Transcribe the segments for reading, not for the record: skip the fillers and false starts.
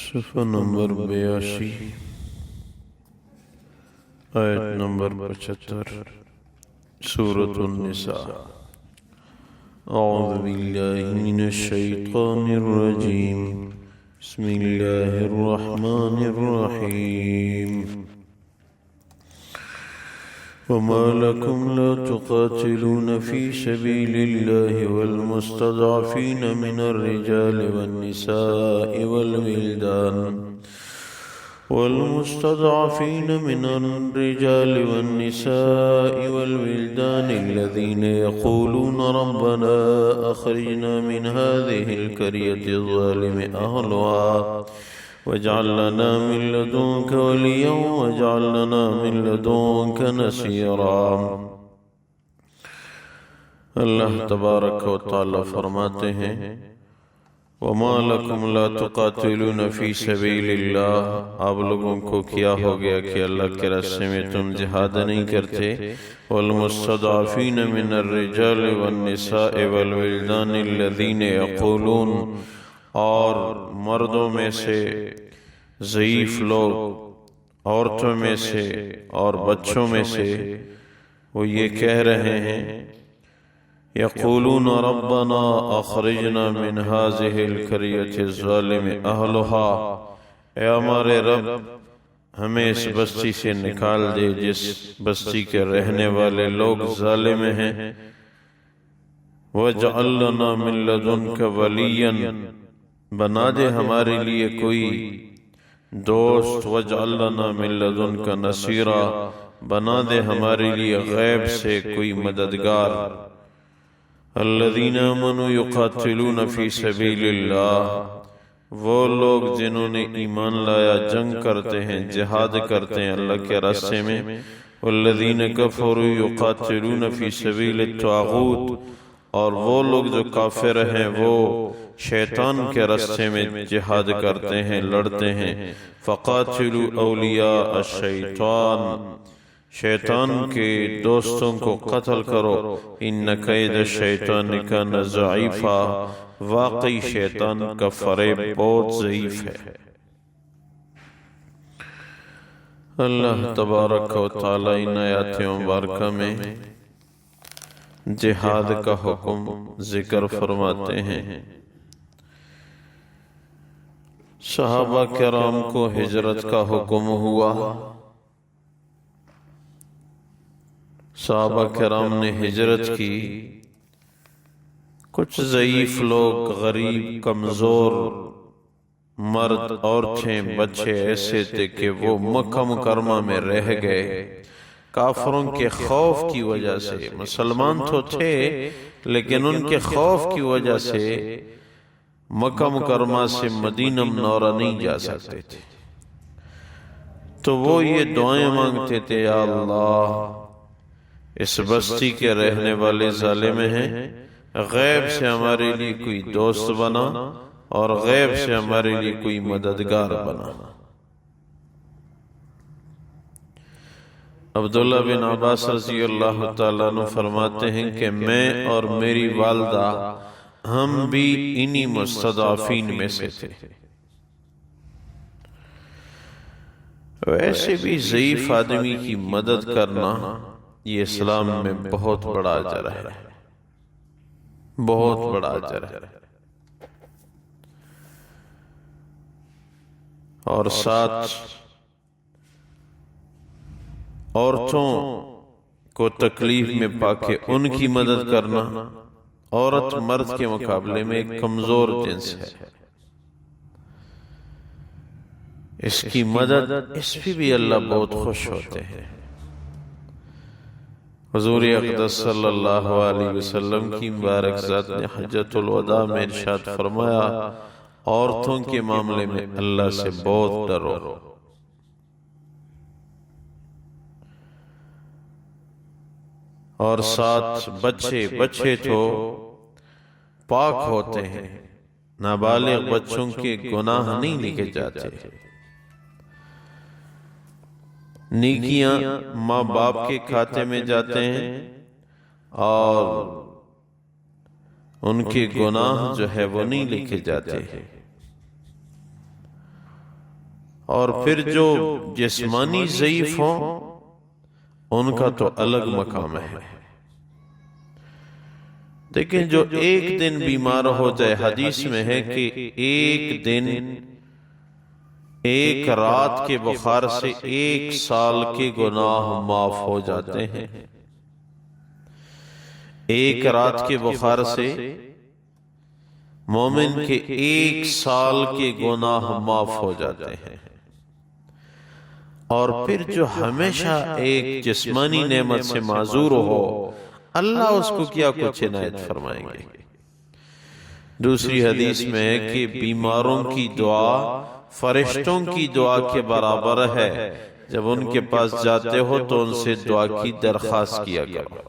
صفحہ نمبر 82 آیت نمبر 75 سورة النساء اعوذ باللہ من الشیطان الرجیم بسم اللہ الرحمن الرحیم وما لكم لا تقاتلون في سبيل الله والمستضعفين من الرجال والنساء والولدان الذين يقولون ربنا أخرجنا من هذه القرية الظالم أهلها واجعل لنا من لدنك وليا واجعل لنا من لدنك نصيرا۔ اللہ تبارک و تعالی فرماتے ہیں وَمَا لَكُمْ لَا تُقَاتِلُونَ فِي سَبِيلِ اللَّهِ، آپ لوگوں کو کیا ہو گیا کہ اللہ کے راستے میں تم جہاد نہیں کرتے؟ وَالْمُسْتَضْعَفِينَ مِنَ الرِّجَالِ وَالنِّسَاءِ وَالْوِلْدَانِ الَّذِينَ يَقُولُونَ، اور مردوں میں سے ضعیف لوگ، عورتوں میں سے اور بچوں میں سے وہ یہ کہہ رہے ہیں یقولون ربنا اخرجنا من هذه القرية الظالم اهلها، اے ہمارے رب ہمیں اس بستی سے نکال دے جس بستی کے رہنے والے لوگ ظالم ہیں، واجعل لنا من لدنك وليا، بنا دے ہمارے لیے کوئی دوست، واجعل لنا من لدنك نصيرا، بنا دے ہمارے لیے غیب سے کوئی مددگار۔ الذین آمنوا یقاتلون فی سبیل اللہ، وہ لوگ جنہوں نے ایمان لایا جنگ کرتے ہیں، جہاد کرتے ہیں اللہ کے راستے میں۔ والذین کفروا یقاتلون فی سبیل الطاغوت، اور وہ لوگ جو کافر ہیں وہ شیطان کے راستے میں جہاد کرتے ہیں، لڑتے ہیں۔ فقاتلوا اولیاء الشیطان، شیطان کے دوستوں کو قتل کرو، ان کید الشیطان کان ضعیفا، واقعی شیطان کا فریب بہت ضعیف ہے۔ اللہ تبارک و تعالی ان آیات مبارکہ میں جہاد کا حکم ذکر فرماتے ہیں۔ صحابہ کرام کو ہجرت کا حکم ہوا، صحابہ کرام نے ہجرت کی۔ کچھ ضعیف لوگ، غریب، کمزور مرد، عورتیں، بچے ایسے تھے کہ وہ مکہ مکرمہ میں رہ گئے کافروں کے خوف کی وجہ سے۔ مسلمان تو تھے لیکن ان کے خوف کی وجہ سے مکہ مکرمہ سے مدینہ منورہ نہیں جا سکتے تھے، تو وہ یہ دعائیں مانگتے تھے یا اللہ اس بستی کے رہنے والے ظالم ہیں، غیب سے ہمارے لیے کوئی دوست بنا اور غیب سے ہمارے لیے کوئی مددگار بنا۔ عبداللہ بن عباس رضی اللہ تعالیٰ عنہ فرماتے ہیں کہ میں اور میری والدہ ہم بھی انہی مستضعفین میں سے تھے۔ ویسے بھی ضعیف آدمی کی مدد کرنا یہ اسلام میں بہت بڑا اجر ہے، بہت بڑا اجر ہے۔ اور ساتھ عورتوں کو تکلیف میں پا کے ان کی مدد کرنا، عورت مرد کے مقابلے میں ایک کمزور جنس ہے، اس کی مدد، اس پہ بھی اللہ بہت خوش ہوتے ہیں۔ حضور اقدس صلی اللہ علیہ وسلم کی مبارک ذات نے حجۃ الوداع میں ارشاد فرمایا عورتوں کے معاملے میں اللہ سے بہت ڈرو۔ اور ساتھ بچے تو پاک ہوتے ہیں، نابالغ بچوں کے گناہ نہیں لکھے جاتے، نیکیاں ماں باپ کے کھاتے میں جاتے ہیں اور ان کے گناہ جو ہے وہ نہیں لکھے جاتے ہیں۔ اور پھر جو جسمانی ضعیف ہوں ان کا تو الگ مقام ہے۔ لیکن جو ایک دن بیمار ہو جائے، حدیث میں ہے کہ ایک دن ایک رات کے بخار سے 1 سال کے گناہ معاف ہو جاتے ہیں۔ ایک رات کے بخار سے مومن کے 1 سال کے گناہ معاف ہو جاتے ہیں۔ اور پھر جو ہمیشہ ایک جسمانی نعمت سے معذور ہو، اللہ اس کو کیا کچھ عنایت فرمائیں گے۔ دوسری حدیث میں ہے کہ بیماروں کی دعا فرشتوں کی دعا کے برابر ہے، جب ان کے پاس جاتے ہو تو ان سے دعا کی درخواست کیا کرو۔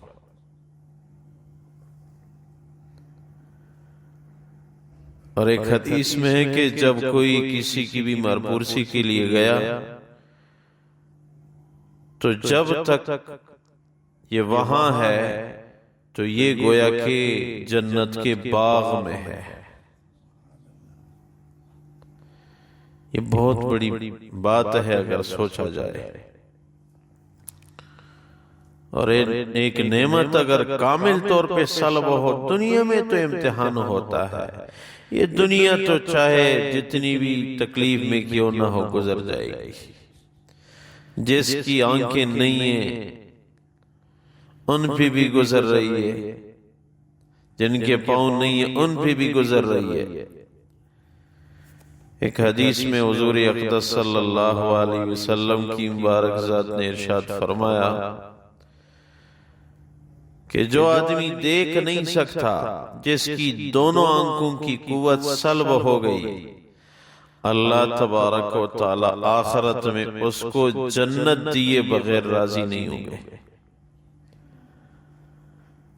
اور ایک حدیث میں ہے کہ جب کوئی کسی کی بیمار پرسی کے لیے گیا تو جب تک یہ وہاں ہے تو یہ گویا کہ جنت کے باغ میں ہے۔ یہ بہت بڑی بات ہے اگر سوچا جائے، اور ایک نعمت اگر کامل طور پہ سلب ہو۔ دنیا میں تو امتحان ہوتا ہے، یہ دنیا تو چاہے جتنی بھی تکلیف میں کیوں نہ ہو گزر جائے گی۔ جس کی آنکھیں نہیں ہیں ان پہ بھی گزر رہی ہے، جن کے پاؤں نہیں ہیں ان پہ بھی گزر رہی ہے۔ ایک حدیث میں حضور اقدس صلی اللہ علیہ وسلم کی مبارک ذات نے ارشاد فرمایا کہ جو آدمی دیکھ نہیں سکتا، جس کی دونوں آنکھوں کی قوت سلب ہو گئی، اللہ تبارک و تعالی آخرت میں اس کو جنت دیے بغیر راضی نہیں ہوں گے۔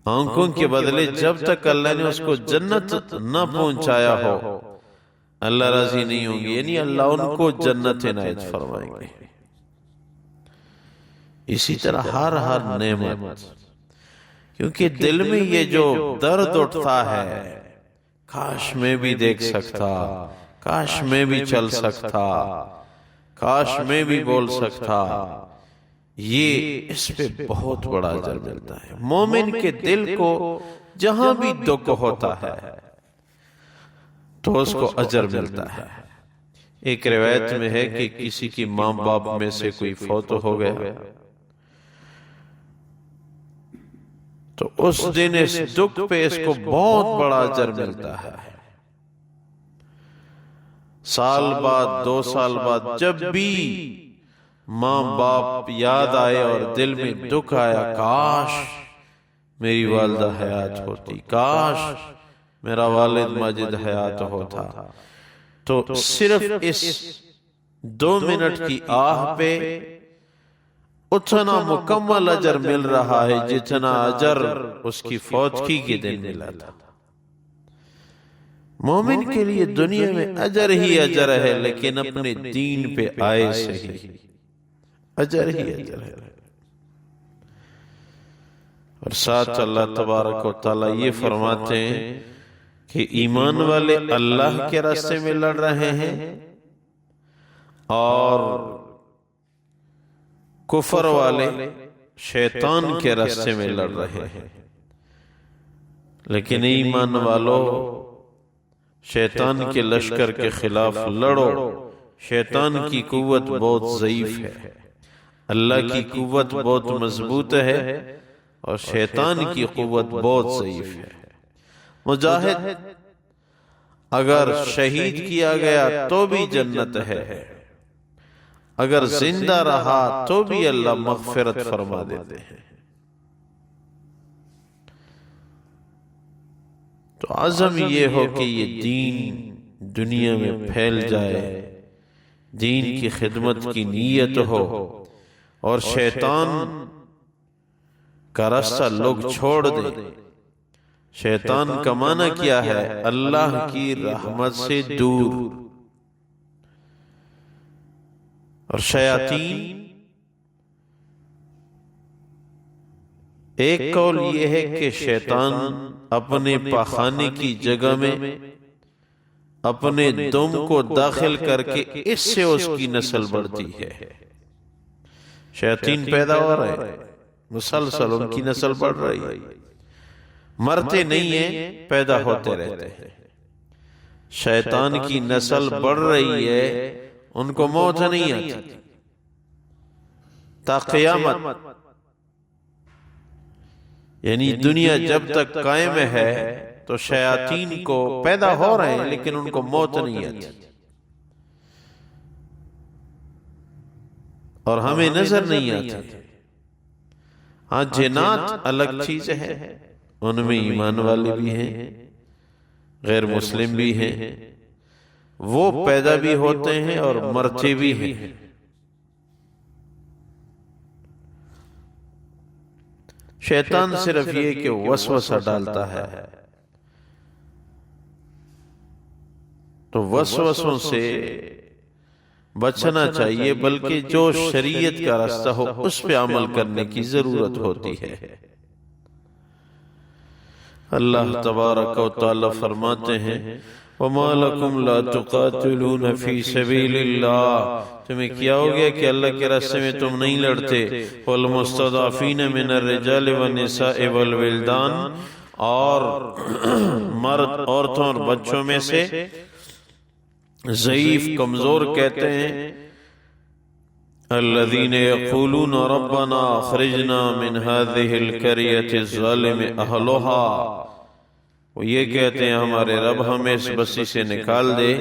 آنکھوں کے بدلے جب تک اللہ نے اس کو جنت نہ پہنچایا ہو، اللہ راضی نہیں ہوں گے، یعنی اللہ ان کو جنت عنایت فرمائیں گے۔ اسی طرح ہر نعمت، کیونکہ دل میں یہ جو درد اٹھتا ہے، کاش میں بھی دیکھ سکتا، کاش میں بھی چل سکتا، کاش میں بھی بول سکتا، یہ اس پہ بہت بڑا اجر ملتا ہے۔ مومن کے دل کو جہاں بھی دکھ ہوتا ہے تو اس کو اجر ملتا ہے۔ ایک روایت میں ہے کہ کسی کی ماں باپ میں سے کوئی فوت ہو گیا تو اس دن اس دکھ پہ اس کو بہت بڑا اجر ملتا ہے۔ سال بعد، 2 سال بعد جب بھی ماں باپ یاد آئے اور دل میں دکھ آیا، کاش میری والدہ حیات ہوتی، کاش میرا والد ماجد حیات ہوتا، تو صرف اس 2 منٹ کی آہ پہ اتنا مکمل اجر مل رہا ہے جتنا اجر اس کی فوتگی کے دن ملا تھا۔ مومن کے لیے دنیا میں اجر ہی اجر ہے، لیکن اپنے دین پہ آئے صحیح، اجر ہی اجر ہے۔ اور ساتھ اللہ تبارک و تعالی یہ فرماتے ہیں کہ ایمان والے اللہ کے راستے میں لڑ رہے ہیں اور کفر والے شیطان کے راستے میں لڑ رہے ہیں۔ لیکن ایمان والو، شیطان کے لشکر کے خلاف لڑو۔ شیطان کی قوت بہت ضعیف ہے، اللہ کی قوت بہت مضبوط ہے اور شیطان کی قوت بہت ضعیف ہے۔ مجاہد اگر شہید کیا گیا تو بھی جنت ہے، اگر زندہ رہا تو بھی اللہ مغفرت فرما دیتے ہیں۔ تو عزم یہ ہو کہ یہ دین دنیا میں پھیل جائے، دین کی خدمت کی نیت ہو، اور شیطان کا راستہ لوگ چھوڑ دیں۔ شیطان کا معنی کیا ہے؟ اللہ کی رحمت سے دور۔ اور شیاطین، ایک قول یہ ہے کہ شیطان اپنے پاخانے کی جگہ میں اپنے دم کو داخل کر کے اس سے اس کی نسل بڑھتی ہے۔ شیاطین پیدا ہو رہے ہیں، مسلسل ان کی نسل بڑھ رہی ہے، مرتے نہیں ہیں، پیدا ہوتے رہتے ہیں۔ شیطان کی نسل بڑھ رہی ہے، ان کو موت نہیں آتی تا قیامت، یعنی دنیا جب تک قائم ہے تو شیاطین کو پیدا ہو رہے ہیں لیکن ان کو موت نہیں آتی، اور ہمیں نظر نہیں آتی۔ ہاں جنات الگ چیز ہے، ان میں ایمان والے بھی ہیں، غیر مسلم بھی ہیں، وہ پیدا بھی ہوتے ہیں اور مرتے بھی ہیں۔ شیطان صرف یہ کہ وسوسہ ڈالتا ہے، تو وسوسوں سے بچنا چاہیے، بلکہ جو شریعت کا راستہ ہو اس پہ عمل کرنے کی ضرورت ہوتی ہے۔ اللہ تبارک و تعالی فرماتے ہیں وَمَا لَكُمْ لَا تُقَاتِلُونَ فِي سَبِيلِ اللَّهِ، تمہیں کیا ہو گیا کہ اللہ کے راستے میں تم نہیں لڑتے، وَالْمُسْتَضْعَفِينَ مِنَ الرِّجَالِ وَالنِّسَاءِ وَالْوِلْدَانِ، اور مرد، عورتوں اور بچوں میں سے ضعیف، کمزور کہتے ہیں، الذین یقولون ربنا اخرجنا من هذه القرية الظالم اهلها، وہ یہ کہتے ہیں ہمارے رب ہمیں اس بستی سے نکال دے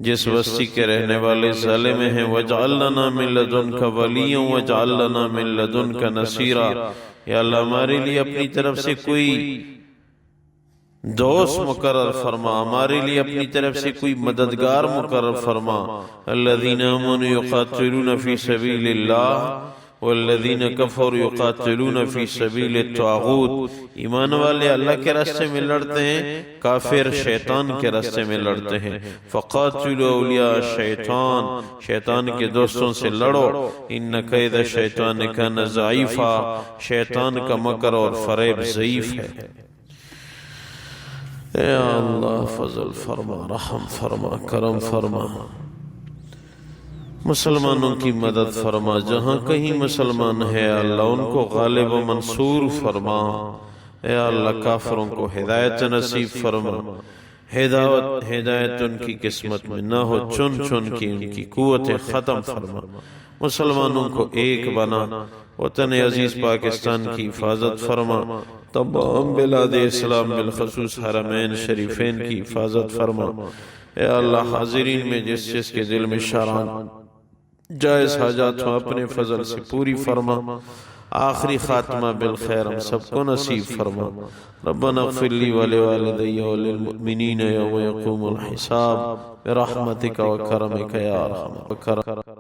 جس بستی کے رہنے والے ظالم ہیں، وَاجْعَلْ لَنَا مِن لَّدُنْكَ وَلِيًّا وَاجْعَلْ لَنَا مِن لَّدُنْكَ نَصِيرًا، یا اللہ ہمارے لیے اپنی طرف سے کوئی دوست مقرر فرما، ہمارے لیے اپنی طرف سے کوئی مددگار مقرر فرما۔ الذین آمنوا یقاتلون فی سبیل اللہ والذین کفروا یقاتلون فی سبیل الطاغوت، ایمان والے اللہ کے راستے میں لڑتے ہیں، کافر شیطان کے راستے میں لڑتے ہیں۔ فقاتلوا اولیاء الشیطان، شیطان کے دوستوں سے لڑو، ان کید الشیطان کان ضعیفا، شیطان کا مکر اور فریب ضعیف ہے۔ اے اللہ فضل فرما، رحم فرما، کرم فرما، مسلمانوں کی مدد فرما، جہاں کہیں مسلمان ہے اللہ ان کو غالب و منصور فرما۔ اے اللہ کافروں کو ہدایت نصیب فرما، ہدایت ان کی قسمت میں نہ ہو، چن چن کی ان کی قوت ختم فرما، مسلمانوں کو ایک بنا، وطن عزیز پاکستان کی حفاظت فرما، تمام بلاد اسلام بالخصوص حرمین شریفین کی حفاظت فرما۔ اے اللہ حاضرین میں جس جس کے دل میں شران جائز حاجات ہو اپنے فضل سے پوری فرما، آخری خاتمہ بالخیر ہم سب کو نصیب فرما۔ ربنا اغفر لی ولوالدی وللمؤمنین یوم یقوم الحساب برحمتک و کرمک یا ارحم الراحمین۔